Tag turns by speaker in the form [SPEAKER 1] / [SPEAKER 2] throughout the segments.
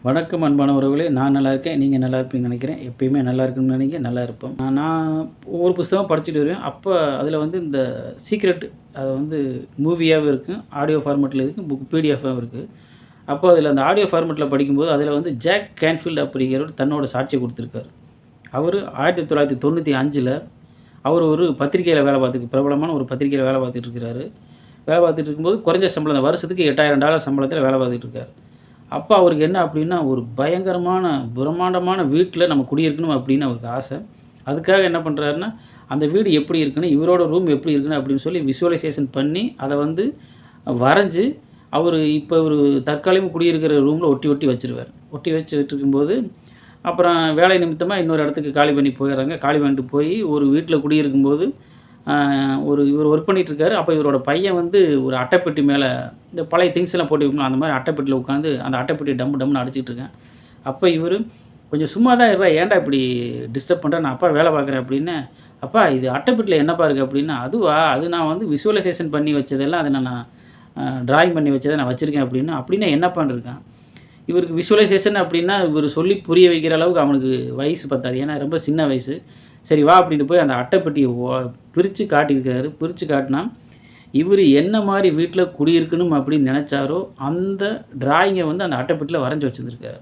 [SPEAKER 1] வணக்கம் அன்பான உறவுகளே, நான் நல்லா இருக்கேன். நீங்கள் நல்லா இருப்பீங்கன்னு நினைக்கிறேன். எப்பயுமே நல்லா இருக்குன்னு நினைக்கிறேன், நல்லா இருப்போம். நான் ஒரு புத்தகம் படிச்சுட்டு வருவேன். அப்போ அதில் இந்த சீக்ரெட் அது மூவியாகவும் இருக்குது, ஆடியோ ஃபார்மேட்டில் இருக்குது, புக் பிடிஎஃபாகவும் இருக்குது. அப்போ அதில் அந்த ஆடியோ ஃபார்மேட்டில் படிக்கும்போது அதில் ஜாக் கேன்ஃபீல்டு அப்படிங்கிறவர் தன்னோட சாட்சியை கொடுத்துருக்காரு. அவர் 1995 அவர் ஒரு பத்திரிகையில் வேலை பிரபலமான ஒரு பத்திரிகையில் வேலை பார்த்துட்டு இருக்கிறாரு. வேலை பார்த்துட்டு இருக்கும்போது குறைஞ்ச சம்பளம், வருஷத்துக்கு $8000 சம்பளத்தில் வேலை பார்த்துட்டு இருக்காரு. அப்போ அவருக்கு என்ன அப்படின்னா, ஒரு பயங்கரமான பிரம்மாண்டமான வீட்டில் நம்ம குடியிருக்கணும் அப்படின்னு அவருக்கு ஆசை. அதுக்காக என்ன பண்ணுறாருன்னா, அந்த வீடு எப்படி இருக்குன்னு, இவரோட ரூம் எப்படி இருக்குன்னு அப்படின்னு சொல்லி விசுவலைசேஷன் பண்ணி அதை வரைஞ்சி அவர் இப்போ ஒரு தற்காலிகமாக குடியிருக்கிற ரூமில் ஒட்டி வச்சுருவார். ஒட்டி வச்சுருக்கும்போது அப்புறம் வேலை நிமித்தமாக இன்னொரு இடத்துக்கு காலி பண்ணி போயிடுறாங்க. காலி பண்ணிட்டு போய் ஒரு வீட்டில் குடியிருக்கும்போது இவர் ஒர்க் பண்ணிகிட்ருக்காரு. அப்போ இவரோட பையன் ஒரு அட்டைப்பெட்டி மேலே இந்த பழைய திங்ஸ் எல்லாம் போட்டு வைக்கணும், அந்த மாதிரி அட்டைப்பெட்டியில் உட்காந்து அந்த அட்டைப்பெட்டி டம்முன்னு அடிச்சிட்டு இருக்கேன். அப்போ இவர் கொஞ்சம் சும்மா தான் இருப்பா, ஏன்டா இப்படி டிஸ்டர்ப் பண்ணுறேன், நான் அப்பா வேலை பார்க்குறேன் அப்படின்னு. அப்பா இது அட்டைப்பெட்டியில் என்னப்பா இருக்குது அப்படின்னா, அது நான் விசுவலைசேஷன் பண்ணி வச்சதெல்லாம் அதை நான் ட்ராயிங் பண்ணி வச்சதை நான் வச்சுருக்கேன் அப்படின்னா என்னப்பான்னு இருக்கேன். இவருக்கு விசுவலைசேஷன் அப்படின்னா இவர் சொல்லி புரிய வைக்கிற அளவுக்கு அவனுக்கு வயசு பத்தாது, ஏன்னா ரொம்ப சின்ன வயசு. சரி வா அப்படின்ட்டு போய் அந்த அட்டைப்பெட்டியை பிரித்து காட்டியிருக்காரு. பிரித்து காட்டினா இவர் என்ன மாதிரி வீட்டில் குடியிருக்கணும் அப்படின்னு நினச்சாரோ அந்த டிராயிங்கை அந்த அட்டைப்பெட்டியில் வரைஞ்சி வச்சுருந்துருக்காரு.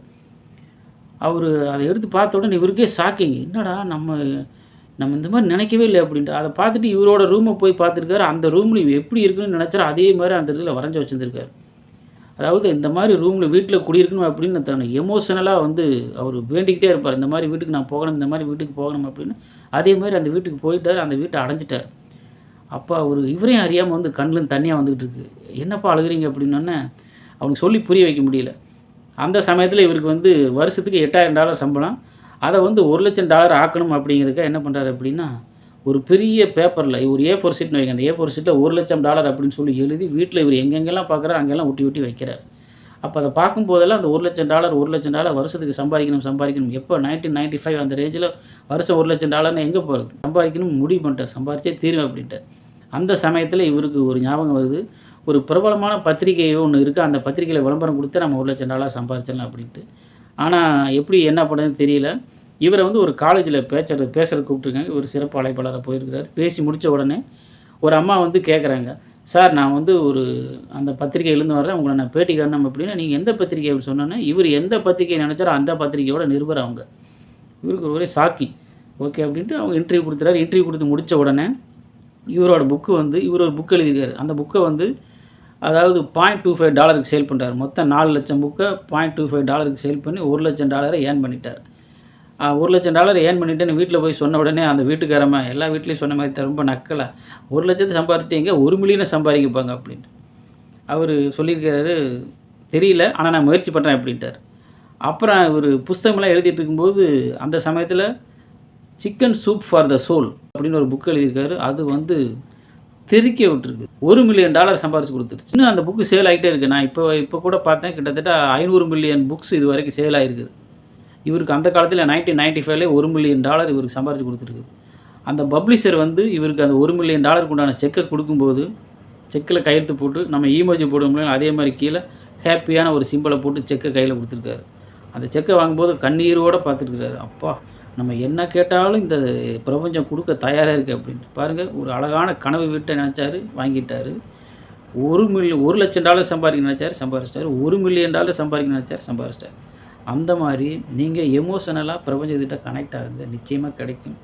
[SPEAKER 1] அவர் அதை எடுத்து பார்த்த உடனே இவருக்கே ஷாக்கிங், என்னடா நம்ம இந்த மாதிரி நினைக்கவே இல்லை அப்படின்ட்டு. அதை பார்த்துட்டு இவரோட ரூமை போய் பார்த்துருக்காரு. அந்த ரூமில் இவர் எப்படி இருக்குன்னு நினச்சாரோ அதே மாதிரி அந்த இதில் வரைஞ்சி வச்சுருந்துருக்காரு. அதாவது இந்த மாதிரி ரூமில் வீட்டில் குடியிருக்கணும் அப்படின்னு தன்னை எமோஷனலாக அவர் வேண்டிக்கிட்டே இருப்பார். இந்த மாதிரி வீட்டுக்கு நான் போகணும், இந்த மாதிரி வீட்டுக்கு போகணும் அப்படின்னு. அதே மாதிரி அந்த வீட்டுக்கு போயிட்டார், அந்த வீட்டை அடைஞ்சிட்டார். அப்போ இவரையும் அறியாமல் கண்ணில் தண்ணியாக வந்துக்கிட்டு இருக்குது. என்னப்பா அழுகிறீங்க அப்படின்னோடனே அவனுக்கு சொல்லி புரிய வைக்க முடியல. அந்த சமயத்தில் இவருக்கு வருஷத்துக்கு $8000 சம்பளம். அதை $1,00,000 ஆக்கணும் அப்படிங்கிறதுக்காக என்ன பண்ணுறாரு அப்படின்னா, ஒரு பெரிய பேப்பரில் ஒரு A4 ஷீட்னு வைங்க, அந்த A4 ஷீட்டில் $1,00,000 அப்படின்னு சொல்லி எழுதி வீட்டில் இவர் எங்கெங்கெல்லாம் பார்க்குறாரு அங்கெல்லாம் ஒட்டி வைக்கிறார். அப்போ அதை பார்க்கும்போதெல்லாம் அந்த $1,00,000 வருஷத்துக்கு சம்பாதிக்கணும். எப்போ 1995 அந்த ரேஞ்சில் வருஷம் $1,00,000 எங்கே போகிறது, சம்பாதிக்கணும் முடிவு பண்ணிட்டார். சம்பாதிச்சே தீரும் அப்படின்ட்டு. அந்த சமயத்தில் இவருக்கு ஒரு ஞாபகம் வருது, ஒரு பிரபலமான பத்திரிகை ஒன்று இருக்குது, அந்த பத்திரிகையில் விளம்பரம் கொடுத்து நம்ம $1,00,000 சம்பாதிச்சிடலாம் அப்படின்ட்டு. ஆனால் எப்படி என்ன பண்ணுறதுன்னு தெரியல. இவரை ஒரு காலேஜில் பேசுகிறதுக்கு கூப்பிட்ருக்காங்க. ஒரு சிறப்பு அழைப்பாளராக போயிருக்கிறார். பேசி முடித்த உடனே ஒரு அம்மா கேட்குறாங்க, சார் நான் அந்த பத்திரிகையிலேருந்து வர்றேன், உங்களை நான் பேட்டி காணணும் அப்படின்னா, நீங்கள் எந்த பத்திரிகை அப்படின்னு சொன்னோன்னே இவர் எந்த பத்திரிகையை நினச்சாரோ அந்த பத்திரிகையோட நிருபர் அவங்க. இவருக்கு ஒரே ஷாக்கிங். ஓகே அப்படின்ட்டு அவங்க இன்டர்வியூ கொடுத்துறாரு. இன்டர்வியூ கொடுத்து முடித்த உடனே இவரோட புக்கு இவர் ஒரு புக் எழுதியிருக்காரு. அந்த புக்கை அதாவது $0.25 சேல் பண்ணுறாரு. மொத்தம் 4 லட்சம் புக்கை $0.25 சேல் பண்ணி $1,00,000 ஏர்ன் பண்ணிட்டார். $1,00,000 ஏர்ன் பண்ணிட்டேன்னு வீட்டில் போய் சொன்ன உடனே அந்த வீட்டுக்காரம்மா எல்லா வீட்லேயும் சொன்ன மாதிரி ரொம்ப நக்கலை, 1,00,000 சம்பாதிச்சிட்டீங்க, 1 மில்லியனை சம்பாதிக்கப்பாங்க அப்படின்ட்டு. அவர் சொல்லியிருக்கிறாரு, தெரியல ஆனால் நான் முயற்சி பண்ணுறேன் அப்படின்ட்டார். அப்புறம் இவர் புஸ்தகமெல்லாம் எழுதிட்டு இருக்கும்போது அந்த சமயத்தில் chicken soup for the soul அப்படின்னு ஒரு புக் எழுதியிருக்காரு. அது தெறிக்க விட்டுருக்கு. $1 மில்லியன் சம்பாரிச்சு கொடுத்துருச்சு. இன்னும் அந்த புக்கு சேல் ஆகிட்டே இருக்குது. நான் இப்போ கூட பார்த்தேன், கிட்டத்தட்ட 500 மில்லியன் புக்ஸ் இது வரைக்கும் சேல் ஆகிருக்குது. இவருக்கு அந்த காலத்தில் 1995 $1 மில்லியன் இவருக்கு சம்பாரிச்சு கொடுத்துருக்கு. அந்த பப்ளிஷர் இவருக்கு அந்த $1 மில்லியன் உண்டான செக்கை கொடுக்கும்போது செக்கில் கையெழுத்து போட்டு நம்ம ஈமோஜி போடுவோம்ல, அதே மாதிரி கீழே ஹாப்பியான ஒரு சிம்பிளை போட்டு செக்கை கையில் கொடுத்துருக்காரு. அந்த செக்கை வாங்கும்போது கண்ணீரோடு பார்த்துருக்குறாரு. அப்பா நம்ம என்ன கேட்டாலும் இந்த பிரபஞ்சம் கொடுக்க தயாராக இருக்குது அப்படின்ட்டு. பாருங்கள், ஒரு அழகான கனவு வீட்டை நினச்சாரு, வாங்கிட்டார். $1,00,000 சம்பாதிக்க நினச்சார், சம்பாதிச்சிட்டார். $1 மில்லியன் சம்பாதிக்க நினச்சார், சம்பாதிச்சிட்டார். அந்த மாதிரி நீங்கள் எமோஷனலாக பிரபஞ்சத்திட்ட கனெக்ட் ஆகுங்க, நிச்சயமாக கிடைக்கும்.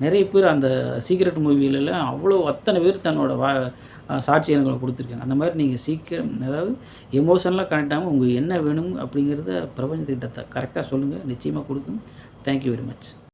[SPEAKER 1] நிறைய பேர் அந்த சீக்ரெட் மூவிலெல்லாம் அத்தனை பேர் தன்னோட சாட்சி எனக்கு கொடுத்துருக்காங்க. அந்த மாதிரி நீங்கள் சீக்கிரம் அதாவது எமோஷனலாக கனெக்ட் ஆகும், உங்களுக்கு என்ன வேணும் அப்படிங்கிறத பிரபஞ்சத்திட்ட கரெக்டாக சொல்லுங்கள், நிச்சயமாக கொடுக்கும். Thank you very much.